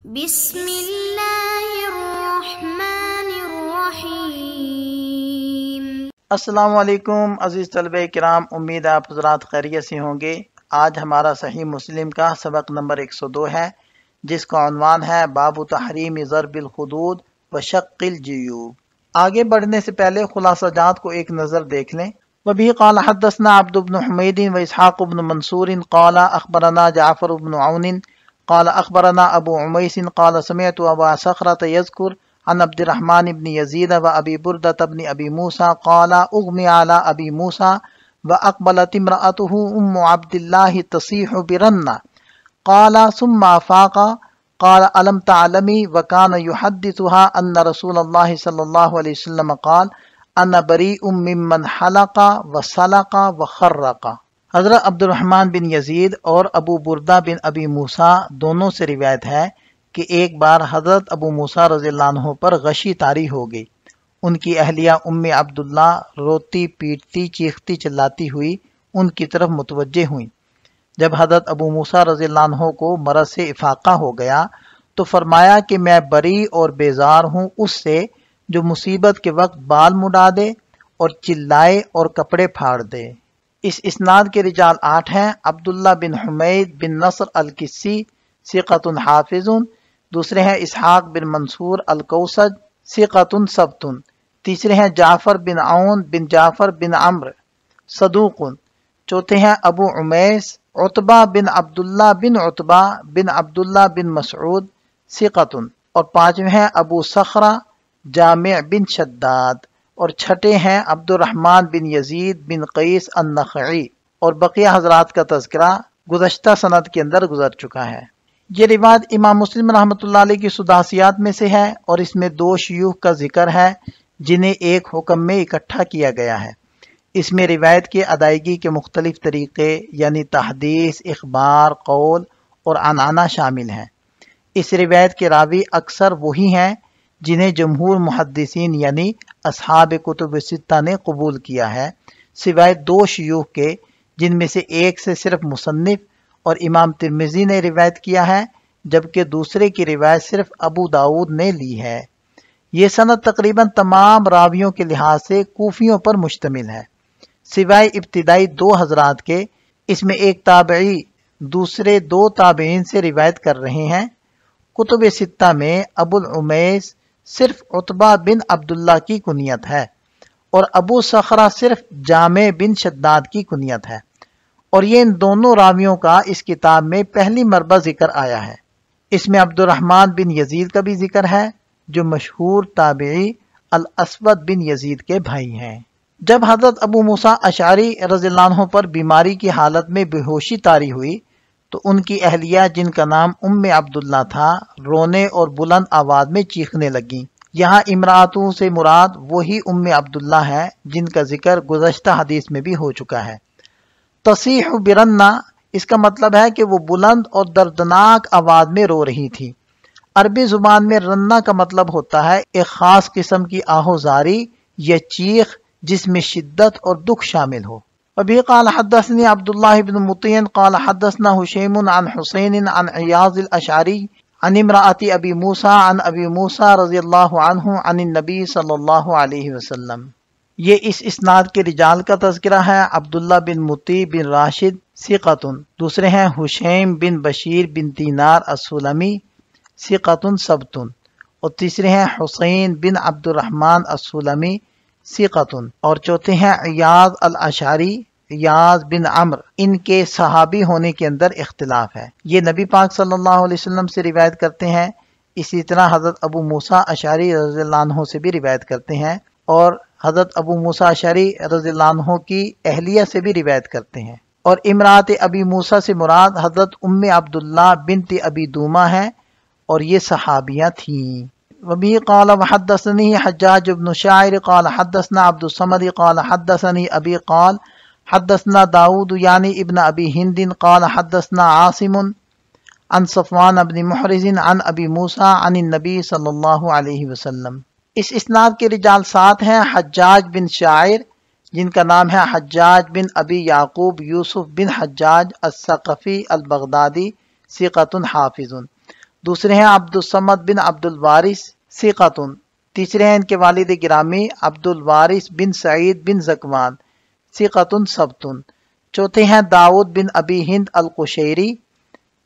بسم اللہ الرحمن الرحیم۔ السلام علیکم عزیز طلبہ کرام، امید ہے آپ حضرات خیریت سے ہوں گے۔ آج ہمارا صحیح مسلم کا سبق نمبر 102 ہے، جس کا عنوان ہے باب تحریم ضرب الخدود و شق الجیوب۔ آگے بڑھنے سے پہلے خلاصہ جات کو ایک نظر دیکھ لیں۔ وبه قال حدثنا عبد بن حمید و اسحاق بن منصور قال اخبرنا جعفر بن عون قال اخبرنا ابو عمیس قال سمعت ابا صخرة يذكر عن عبد الرحمن بن يزيد وابي بردة بن ابي موسى قال اغمي على ابي موسى واقبلت امرأته عبد الله تصيح برنة قال ثم افاق قال الم تعلمي وكان يحدثها ان رسول الله صلى الله عليه وسلم قال انا بریء ممن حلق وسلق وخرق۔ حضرت عبد الرحمن بن یزید اور ابو بردہ بن ابی موسیٰ دونوں سے روایت ہے کہ ایک بار حضرت ابو موسیٰ رضی اللہ عنہ پر غشی طاری ہو گئی۔ ان کی اہلیہ عبداللہ روتی پیٹتی چیختی چلاتی ہوئی ان کی طرف متوجہ ہوئیں۔ جب حضرت ابو موسیٰ رضی اللہ عنہ کو مرض سے افاقہ ہو گیا تو فرمایا کہ میں بری اور بیزار ہوں اس سے جو مصیبت کے وقت بال مڈا دے اور چلائے اور کپڑے پھاڑ دے۔ اس اسناد کے رجال 8 ہیں۔ عبداللہ بن حمید بن نصر الکسی ثقۃ حافظ، دوسرے ہیں اسحاق بن منصور الکوسج ثقۃ ثبت، تیسرے ہیں جعفر بن عون بن جعفر بن عمرو صدوق، چوتھے ہیں ابو عمیس عتبہ بن عبداللہ بن عتبہ بن عبداللہ بن مسعود ثقۃ، اور پانچویں ہیں ابو صخرہ جامع بن شداد، اور چھٹے ہیں عبد الرحمن بن یزید بن قیس النخعی، اور بقیہ حضرات کا تذکرہ گزشتہ سند کے اندر گزر چکا ہے۔ یہ روایت امام مسلم رحمۃ اللہ علیہ کی سداسیات میں سے ہے، اور اس میں 2 شیوخ کا ذکر ہے جنہیں ایک حکم میں اکٹھا کیا گیا ہے۔ اس میں روایت کی ادائیگی کے مختلف طریقے یعنی تحدیث، اخبار، قول اور عنعنہ شامل ہیں۔ اس روایت کے راوی اکثر وہی ہیں جنہیں جمہور محدثین یعنی اصحاب کتب ستہ نے قبول کیا ہے، سوائے 2 شیوخ کے جن میں سے ایک سے صرف مصنف اور امام ترمذی نے روایت کیا ہے، جبکہ دوسرے کی روایت صرف ابو داؤد نے لی ہے۔ یہ سند تقریباً تمام راویوں کے لحاظ سے کوفیوں پر مشتمل ہے، سوائے ابتدائی 2 حضرات کے۔ اس میں ایک تابعی دوسرے 2 تابعین سے روایت کر رہے ہیں۔ کتب ستہ میں ابو العمیس صرف عتبہ بن عبداللہ کی کنیت ہے، اور ابو صخرہ صرف جامع بن شداد کی کنیت ہے، اور یہ ان دونوں راویوں کا اس کتاب میں پہلی مرتبہ ذکر آیا ہے۔ اس میں عبد الرحمن بن یزید کا بھی ذکر ہے جو مشہور تابعی الاسود بن یزید کے بھائی ہیں۔ جب حضرت ابو موسیٰ اشعری رضی اللہ عنہ پر بیماری کی حالت میں بے ہوشی طاری ہوئی تو ان کی اہلیہ جن کا نام عبداللہ تھا رونے اور بلند آواز میں چیخنے لگیں۔ یہاں امراتوں سے مراد وہی عبداللہ ہے جن کا ذکر گزشتہ حدیث میں بھی ہو چکا ہے۔ تصیح برنہ اس کا مطلب ہے کہ وہ بلند اور دردناک آواز میں رو رہی تھی۔ عربی زبان میں رنہ کا مطلب ہوتا ہے ایک خاص قسم کی آہوزاری یا چیخ جس میں شدت اور دکھ شامل ہو۔ وبه قال حدثني عبد الله بن مطيع قال حدثنا هشيم عن حسين عن عياض الأشعري عن امرأة أبي موسى عن أبي موسى رضي الله عنه عن النبي صلی اللہ علیہ وسلم۔ یہ اس اسناد کے رجال کا تذکرہ ہے۔ عبداللہ بن مطیع بن راشد ثقۃ، دوسرے ہیں حشیم بن بشیر بن دینار السلمی ثقۃ ثبت، اور تیسرے ہیں حسین بن عبد الرحمن السلمی ثقۃ، اور چوتھے ہیں عیاض الاشعری عیاض بن عمرو۔ ان کے صحابی ہونے کے اندر اختلاف ہے، یہ نبی پاک صلی اللہ علیہ وسلم سے روایت کرتے ہیں، اسی طرح حضرت ابو موسیٰ اشعری رضی اللہ عنہ سے بھی روایت کرتے ہیں، اور حضرت ابو موسیٰ اشعری رضی اللہ عنہ کی اہلیہ سے بھی روایت کرتے ہیں۔ اور امرات ابی موسیٰ سے مراد حضرت عبداللہ بنت ابی دومہ ہیں، اور یہ صحابیاں تھیں۔ وبه قال وحدثني حجاج بن شاعر قال حدثنا عبد الصمد قال حدثني ابي قال حدثنا داود يعني ابن ابي هند قال حدثنا عاصم عن صفوان بن محرز عن ابي موسى عن النبي صلی اللہ علیہ وسلم۔ اس اسناد کے رجال 7 ہیں۔ حجاج بن شاعر جن کا نام ہے حجاج بن ابی یعقوب یوسف بن حجاج الثقفی البغدادی ثقۃ حافظ، دوسرے ہیں عبدالصمد بن عبدالوارث ثقۃ، تیسرے ہیں ان کے والد گرامی عبدالوارث بن سعید بن زکوان ثقۃ ثبت، چوتھے ہیں داؤد بن ابی ہند القشیری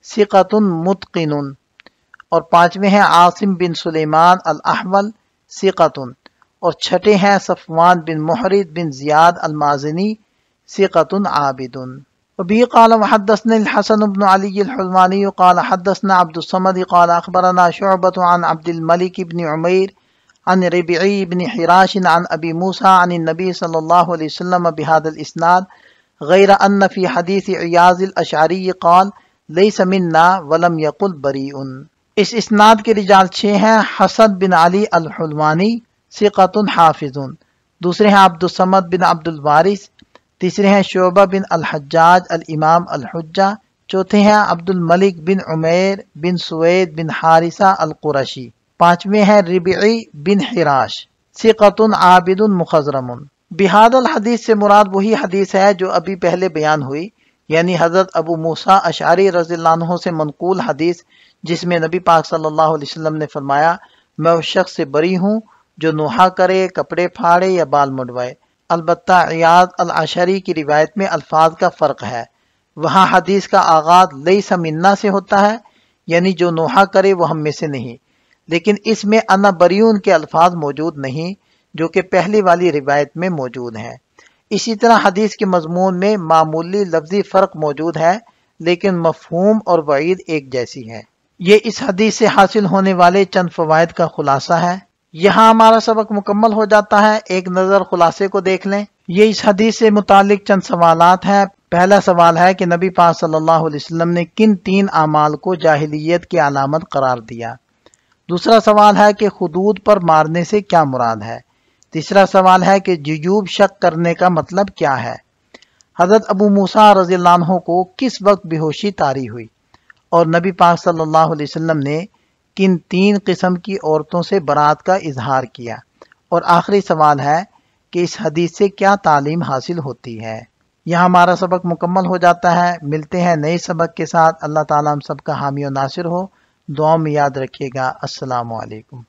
ثقۃ متقن، اور پانچویں ہیں عاصم بن سلیمان الاحول ثقۃ، اور چھٹے ہیں صفوان بن محرد بن زیاد المازنی ثقۃ عابد۔ وبه قال وحدثنا الحسن بن علي الحلواني قال حدثنا عبد الصمد قال أخبرنا شعبة عن عبد الملك بن عمير عن ربيعي بن حراش عن أبي موسى عن النبي صلى الله عليه وسلم بهذا الإسناد غير أن في حديث عياض الأشعري قال ليس منا ولم يقل بريء۔ اس اسناد کے رجال 6 ہیں حسن بن علی الحلوانی ثقۃ حافظ، دوسرے ہیں عبد الصمد بن عبد الوارث، تیسرے ہیں شعبہ بن الحجاج الامام الحجہ، چوتھے ہیں عبد الملک بن عمیر بن سوید بن حارثہ القرشی، پانچویں ہیں ربیعی بن حراش ثقۃ عابد مخضرم۔ بہذا الحدیث سے مراد وہی حدیث ہے جو ابھی پہلے بیان ہوئی، یعنی حضرت ابو موسیٰ اشعری رضی اللہ عنہ سے منقول حدیث، جس میں نبی پاک صلی اللہ علیہ وسلم نے فرمایا میں اس شخص سے بری ہوں جو نوحہ کرے، کپڑے پھاڑے یا بال مڈوائے۔ البتہ عیاض الاشعری کی روایت میں الفاظ کا فرق ہے، وہاں حدیث کا آغاز لیس منا سے ہوتا ہے، یعنی جو نوحہ کرے وہ ہم میں سے نہیں، لیکن اس میں انا بریون کے الفاظ موجود نہیں جو کہ پہلی والی روایت میں موجود ہیں۔ اسی طرح حدیث کے مضمون میں معمولی لفظی فرق موجود ہے، لیکن مفہوم اور وعید ایک جیسی ہے۔ یہ اس حدیث سے حاصل ہونے والے چند فوائد کا خلاصہ ہے۔ یہاں ہمارا سبق مکمل ہو جاتا ہے، ایک نظر خلاصے کو دیکھ لیں۔ یہ اس حدیث سے متعلق چند سوالات ہیں۔ پہلا سوال ہے کہ نبی پاک صلی اللہ علیہ وسلم نے کن 3 اعمال کو جاہلیت کی علامت قرار دیا؟ دوسرا سوال ہے کہ حدود پر مارنے سے کیا مراد ہے؟ تیسرا سوال ہے کہ جیوب شک کرنے کا مطلب کیا ہے؟ حضرت ابو موسیٰ رضی اللہ عنہ کو کس وقت بے ہوشی طاری ہوئی؟ اور نبی پاک صلی اللہ علیہ وسلم نے کن 3 قسم کی عورتوں سے برات کا اظہار کیا؟ اور آخری سوال ہے کہ اس حدیث سے کیا تعلیم حاصل ہوتی ہے؟ یہاں ہمارا سبق مکمل ہو جاتا ہے۔ ملتے ہیں نئے سبق کے ساتھ۔ اللہ تعالیٰ ہم سب کا حامی و ناصر ہو۔ دعاؤں میں یاد رکھیے گا۔ السلام علیکم۔